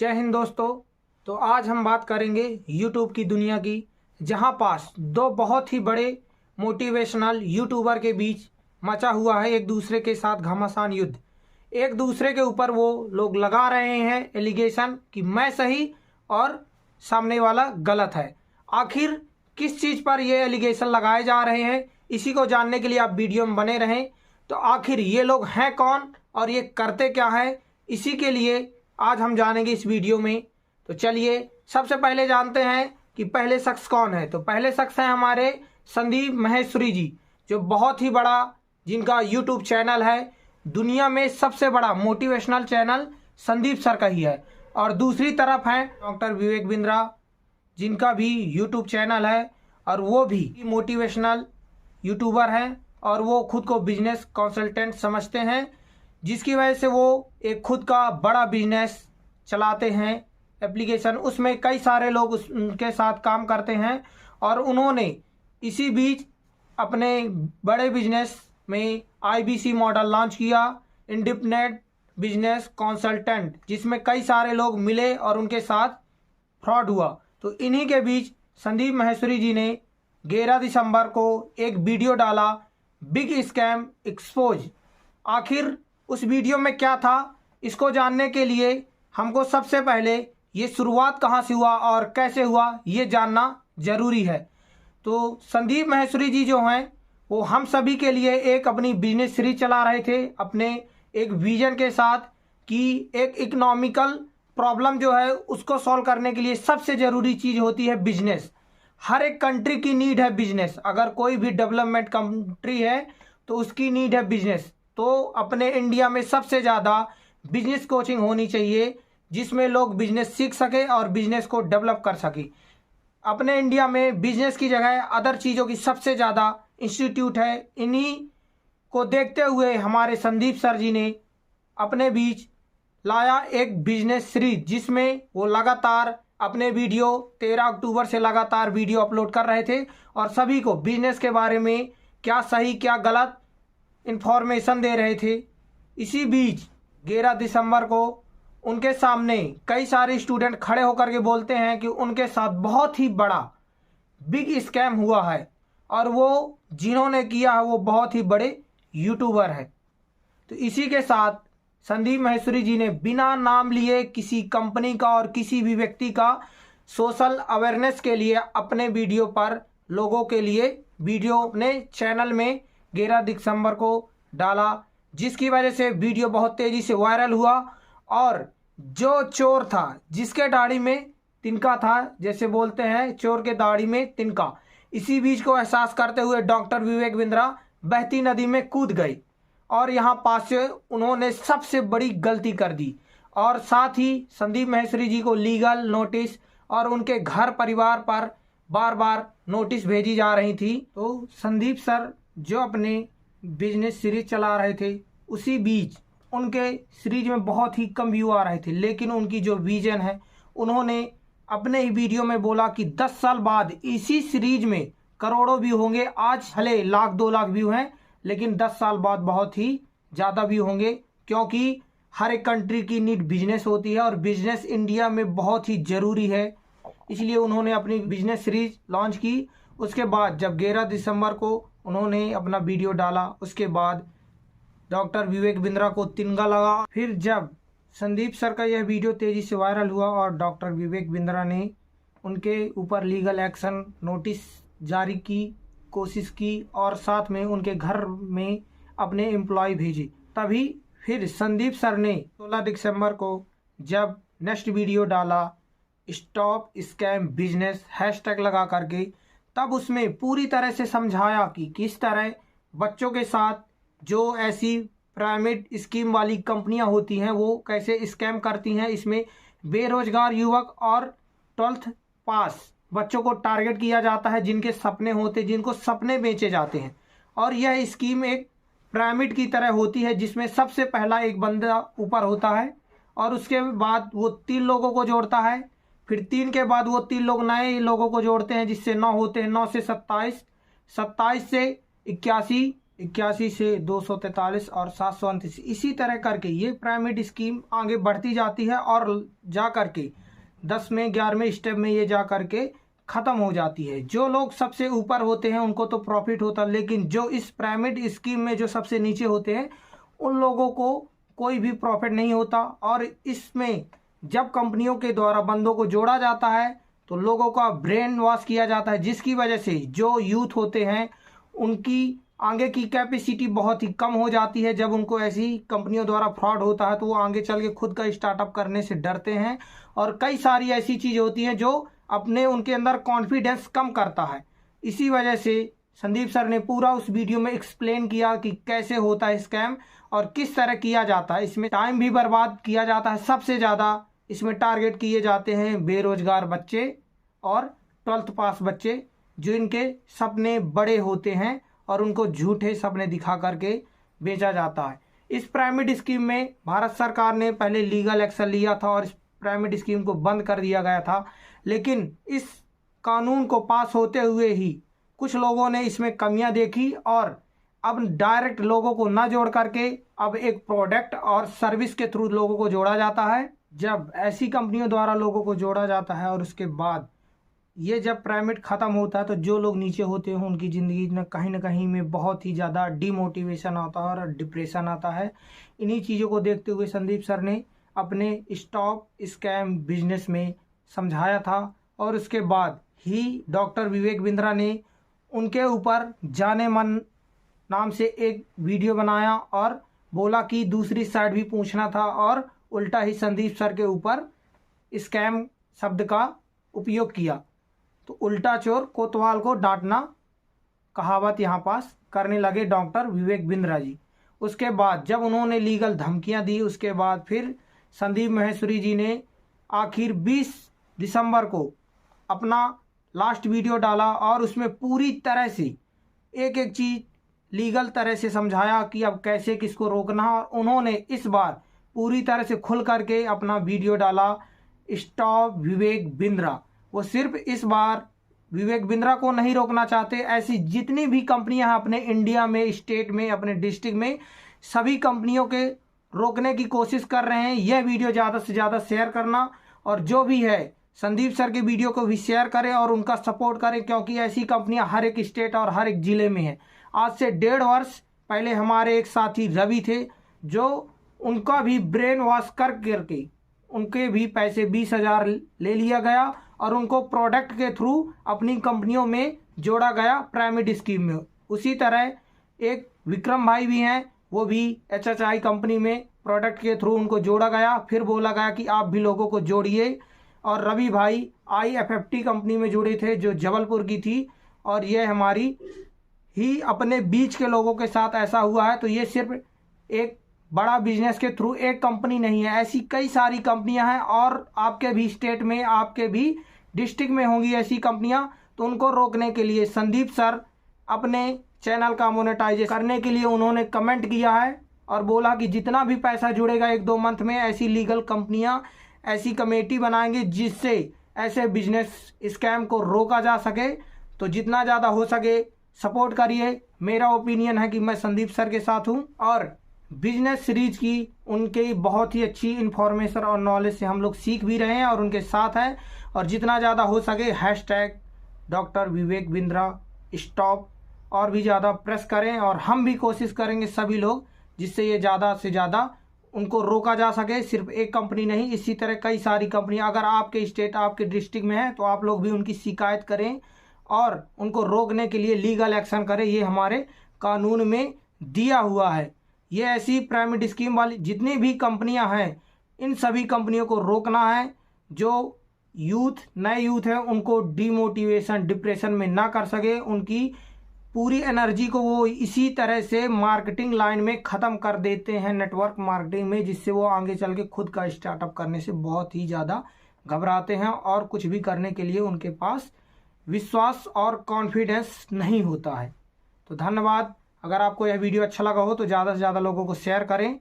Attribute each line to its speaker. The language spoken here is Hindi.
Speaker 1: जय हिंद दोस्तों। तो आज हम बात करेंगे यूट्यूब की दुनिया की, जहां पास दो बहुत ही बड़े मोटिवेशनल यूट्यूबर के बीच मचा हुआ है एक दूसरे के साथ घमासान युद्ध। एक दूसरे के ऊपर वो लोग लगा रहे हैं एलिगेशन कि मैं सही और सामने वाला गलत है। आखिर किस चीज़ पर ये एलिगेशन लगाए जा रहे हैं, इसी को जानने के लिए आप वीडियो में बने रहें। तो आखिर ये लोग हैं कौन और ये करते क्या है, इसी के लिए आज हम जानेंगे इस वीडियो में। तो चलिए सबसे पहले जानते हैं कि पहले शख्स कौन है। तो पहले शख्स हैं हमारे संदीप माहेश्वरी जी, जो बहुत ही बड़ा जिनका यूट्यूब चैनल है, दुनिया में सबसे बड़ा मोटिवेशनल चैनल संदीप सर का ही है। और दूसरी तरफ हैं डॉक्टर विवेक बिंद्रा, जिनका भी यूट्यूब चैनल है और वो भी मोटिवेशनल यूट्यूबर हैं और वो खुद को बिजनेस कंसल्टेंट समझते हैं, जिसकी वजह से वो एक खुद का बड़ा बिजनेस चलाते हैं एप्लीकेशन। उसमें कई सारे लोग उनके साथ काम करते हैं और उन्होंने इसी बीच अपने बड़े बिजनेस में IBC मॉडल लॉन्च किया, इंडिपेंडेंट बिजनेस कंसल्टेंट, जिसमें कई सारे लोग मिले और उनके साथ फ्रॉड हुआ। तो इन्हीं के बीच संदीप माहेश्वरी जी ने 11 दिसंबर को एक वीडियो डाला, बिग स्कैम एक्सपोज। आखिर उस वीडियो में क्या था, इसको जानने के लिए हमको सबसे पहले ये शुरुआत कहाँ से हुआ और कैसे हुआ ये जानना ज़रूरी है। तो संदीप माहेश्वरी जी जो हैं वो हम सभी के लिए एक अपनी बिजनेस सीरीज चला रहे थे अपने एक विजन के साथ, कि एक इकोनॉमिकल प्रॉब्लम जो है उसको सॉल्व करने के लिए सबसे ज़रूरी चीज़ होती है बिजनेस। हर एक कंट्री की नीड है बिजनेस। अगर कोई भी डेवलपमेंट कंट्री है तो उसकी नीड है बिजनेस। तो अपने इंडिया में सबसे ज़्यादा बिजनेस कोचिंग होनी चाहिए, जिसमें लोग बिजनेस सीख सके और बिजनेस को डेवलप कर सके। अपने इंडिया में बिजनेस की जगह अदर चीज़ों की सबसे ज़्यादा इंस्टीट्यूट है। इन्हीं को देखते हुए हमारे संदीप सर जी ने अपने बीच लाया एक बिजनेस सीरीज, जिसमें वो लगातार अपने वीडियो 13 अक्टूबर से लगातार वीडियो अपलोड कर रहे थे और सभी को बिजनेस के बारे में क्या सही क्या गलत इंफॉर्मेशन दे रहे थे। इसी बीच 11 दिसंबर को उनके सामने कई सारे स्टूडेंट खड़े होकर के बोलते हैं कि उनके साथ बहुत ही बड़ा बिग स्कैम हुआ है और वो जिन्होंने किया है वो बहुत ही बड़े यूट्यूबर है। तो इसी के साथ संदीप माहेश्वरी जी ने बिना नाम लिए किसी कंपनी का और किसी भी व्यक्ति का सोशल अवेयरनेस के लिए अपने वीडियो पर लोगों के लिए वीडियो अपने चैनल में 11 दिसंबर को डाला, जिसकी वजह से वीडियो बहुत तेज़ी से वायरल हुआ। और जो चोर था जिसके दाढ़ी में तिनका था, जैसे बोलते हैं चोर के दाढ़ी में तिनका, इसी बीच को एहसास करते हुए डॉक्टर विवेक बिंद्रा बहती नदी में कूद गए और यहाँ पास से उन्होंने सबसे बड़ी गलती कर दी। और साथ ही संदीप माहेश्वरी जी को लीगल नोटिस और उनके घर परिवार पर बार बार नोटिस भेजी जा रही थी। तो संदीप सर जो अपने बिजनेस सीरीज चला रहे थे, उसी बीच उनके सीरीज में बहुत ही कम व्यू आ रहे थे, लेकिन उनकी जो विजन है, उन्होंने अपने ही वीडियो में बोला कि 10 साल बाद इसी सीरीज में करोड़ों व्यू होंगे। आज भले 1-2 लाख व्यू हैं, लेकिन 10 साल बाद बहुत ही ज़्यादा व्यू होंगे, क्योंकि हर एक कंट्री की नीड बिजनेस होती है और बिजनेस इंडिया में बहुत ही ज़रूरी है। इसलिए उन्होंने अपनी बिजनेस सीरीज लॉन्च की। उसके बाद जब 11 दिसंबर को उन्होंने अपना वीडियो डाला, उसके बाद डॉक्टर विवेक बिंद्रा को तिनका लगा। फिर जब संदीप सर का यह वीडियो तेज़ी से वायरल हुआ और डॉक्टर विवेक बिंद्रा ने उनके ऊपर लीगल एक्शन नोटिस जारी की कोशिश की और साथ में उनके घर में अपने एम्प्लॉय भेजे, तभी फिर संदीप सर ने 16 दिसंबर को जब नेक्स्ट वीडियो डाला, स्टॉप स्कैम बिजनेस हैशटैग लगा करके, तब उसमें पूरी तरह से समझाया कि किस तरह बच्चों के साथ जो ऐसी पिरामिड स्कीम वाली कंपनियां होती हैं वो कैसे स्कैम करती हैं। इसमें बेरोजगार युवक और 12th पास बच्चों को टारगेट किया जाता है, जिनके सपने होते, जिनको सपने बेचे जाते हैं। और यह स्कीम एक पिरामिड की तरह होती है, जिसमें सबसे पहला एक बंदा ऊपर होता है और उसके बाद वो 3 लोगों को जोड़ता है, फिर 3 के बाद वो 3 लोग नए लोगों को जोड़ते हैं, जिससे 9 होते हैं, 9 से 27, 27 से 81, 81 से 243 और 729 इसी तरह करके ये पिरामिड स्कीम आगे बढ़ती जाती है और जा करके 10वें 11वें स्टेप में ये जा करके ख़त्म हो जाती है। जो लोग सबसे ऊपर होते हैं उनको तो प्रॉफिट होता है, लेकिन जो इस पिरामिड स्कीम में जो सबसे नीचे होते हैं उन लोगों को कोई भी प्रॉफिट नहीं होता। और इसमें जब कंपनियों के द्वारा बंदों को जोड़ा जाता है तो लोगों का ब्रेन वॉश किया जाता है, जिसकी वजह से जो यूथ होते हैं उनकी आगे की कैपेसिटी बहुत ही कम हो जाती है। जब उनको ऐसी कंपनियों द्वारा फ्रॉड होता है तो वो आगे चल के खुद का स्टार्टअप करने से डरते हैं और कई सारी ऐसी चीज़ होती हैं जो अपने उनके अंदर कॉन्फिडेंस कम करता है। इसी वजह से संदीप सर ने पूरा उस वीडियो में एक्सप्लेन किया कि कैसे होता है स्कैम और किस तरह किया जाता है। इसमें टाइम भी बर्बाद किया जाता है। सबसे ज़्यादा इसमें टारगेट किए जाते हैं बेरोजगार बच्चे और 12th पास बच्चे, जो इनके सपने बड़े होते हैं और उनको झूठे सपने दिखा करके बेचा जाता है। इस पिरामिड स्कीम में भारत सरकार ने पहले लीगल एक्शन लिया था और इस पिरामिड स्कीम को बंद कर दिया गया था, लेकिन इस कानून को पास होते हुए ही कुछ लोगों ने इसमें कमियां देखी और अब डायरेक्ट लोगों को ना जोड़ करके अब एक प्रोडक्ट और सर्विस के थ्रू लोगों को जोड़ा जाता है। जब ऐसी कंपनियों द्वारा लोगों को जोड़ा जाता है और उसके बाद ये जब पिरामिड ख़त्म होता है तो जो लोग नीचे होते हैं उनकी ज़िंदगी में कहीं ना कहीं में बहुत ही ज़्यादा डिमोटिवेशन आता है और डिप्रेशन आता है। इन्हीं चीज़ों को देखते हुए संदीप सर ने अपने स्टॉप स्कैम बिजनेस में समझाया था और उसके बाद ही डॉक्टर विवेक बिंद्रा ने उनके ऊपर जाने मन नाम से एक वीडियो बनाया और बोला कि दूसरी साइड भी पूछना था और उल्टा ही संदीप सर के ऊपर स्कैम शब्द का उपयोग किया। तो उल्टा चोर कोतवाल को डांटना कहावत यहाँ पास करने लगे डॉक्टर विवेक बिंद्रा जी। उसके बाद जब उन्होंने लीगल धमकियाँ दी उसके बाद फिर संदीप माहेश्वरी जी ने आखिर 20 दिसंबर को अपना लास्ट वीडियो डाला और उसमें पूरी तरह से एक एक चीज़ लीगल तरह से समझाया कि अब कैसे किसको रोकना है। और उन्होंने इस बार पूरी तरह से खुल करके अपना वीडियो डाला स्टॉप विवेक बिंद्रा। वो सिर्फ इस बार विवेक बिंद्रा को नहीं रोकना चाहते, ऐसी जितनी भी कंपनियां हैं अपने इंडिया में, स्टेट में, अपने डिस्ट्रिक्ट में, सभी कंपनियों के रोकने की कोशिश कर रहे हैं। यह वीडियो ज़्यादा से ज़्यादा शेयर करना और जो भी है संदीप सर के वीडियो को भी शेयर करें और उनका सपोर्ट करें, क्योंकि ऐसी कंपनियां हर एक स्टेट और हर एक ज़िले में हैं। आज से 1.5 वर्ष पहले हमारे एक साथी रवि थे, जो उनका भी ब्रेन वॉश करके उनके भी पैसे 20,000 ले लिया गया और उनको प्रोडक्ट के थ्रू अपनी कंपनियों में जोड़ा गया पिरामिड स्कीम में। उसी तरह एक विक्रम भाई भी हैं, वो भी HHI कंपनी में प्रोडक्ट के थ्रू उनको जोड़ा गया, फिर बोला गया कि आप भी लोगों को जोड़िए। और रवि भाई IFFT कंपनी में जुड़े थे जो जबलपुर की थी, और ये हमारी ही अपने बीच के लोगों के साथ ऐसा हुआ है। तो ये सिर्फ एक बड़ा बिजनेस के थ्रू एक कंपनी नहीं है, ऐसी कई सारी कंपनियां हैं और आपके भी स्टेट में, आपके भी डिस्ट्रिक्ट में होंगी ऐसी कंपनियां। तो उनको रोकने के लिए संदीप सर अपने चैनल का मोनेटाइजेशन करने के लिए उन्होंने कमेंट किया है और बोला कि जितना भी पैसा जुड़ेगा 1-2 मंथ में ऐसी लीगल कंपनियां, ऐसी कमेटी बनाएंगे जिससे ऐसे बिजनेस स्कैम को रोका जा सके। तो जितना ज़्यादा हो सके सपोर्ट करिए। मेरा ओपिनियन है कि मैं संदीप सर के साथ हूँ और बिजनेस सीरीज की उनके बहुत ही अच्छी इन्फॉर्मेशन और नॉलेज से हम लोग सीख भी रहे हैं और उनके साथ हैं। और जितना ज़्यादा हो सके #डॉक्टर विवेक बिंद्रा स्टॉप और भी ज़्यादा प्रेस करें और हम भी कोशिश करेंगे सभी लोग, जिससे ये ज़्यादा से ज़्यादा उनको रोका जा सके। सिर्फ एक कंपनी नहीं, इसी तरह कई सारी कंपनियां अगर आपके स्टेट, आपके डिस्ट्रिक्ट में है तो आप लोग भी उनकी शिकायत करें और उनको रोकने के लिए लीगल एक्शन करें। ये हमारे कानून में दिया हुआ है। ये ऐसी पिरामिड स्कीम वाली जितनी भी कंपनियां हैं, इन सभी कंपनियों को रोकना है। जो नए यूथ है उनको डिमोटिवेशन, डिप्रेशन में ना कर सके, उनकी पूरी एनर्जी को वो इसी तरह से मार्केटिंग लाइन में ख़त्म कर देते हैं, नेटवर्क मार्केटिंग में, जिससे वो आगे चल के खुद का स्टार्टअप करने से बहुत ही ज़्यादा घबराते हैं और कुछ भी करने के लिए उनके पास विश्वास और कॉन्फिडेंस नहीं होता है। तो धन्यवाद। अगर आपको यह वीडियो अच्छा लगा हो तो ज़्यादा से ज़्यादा लोगों को शेयर करें।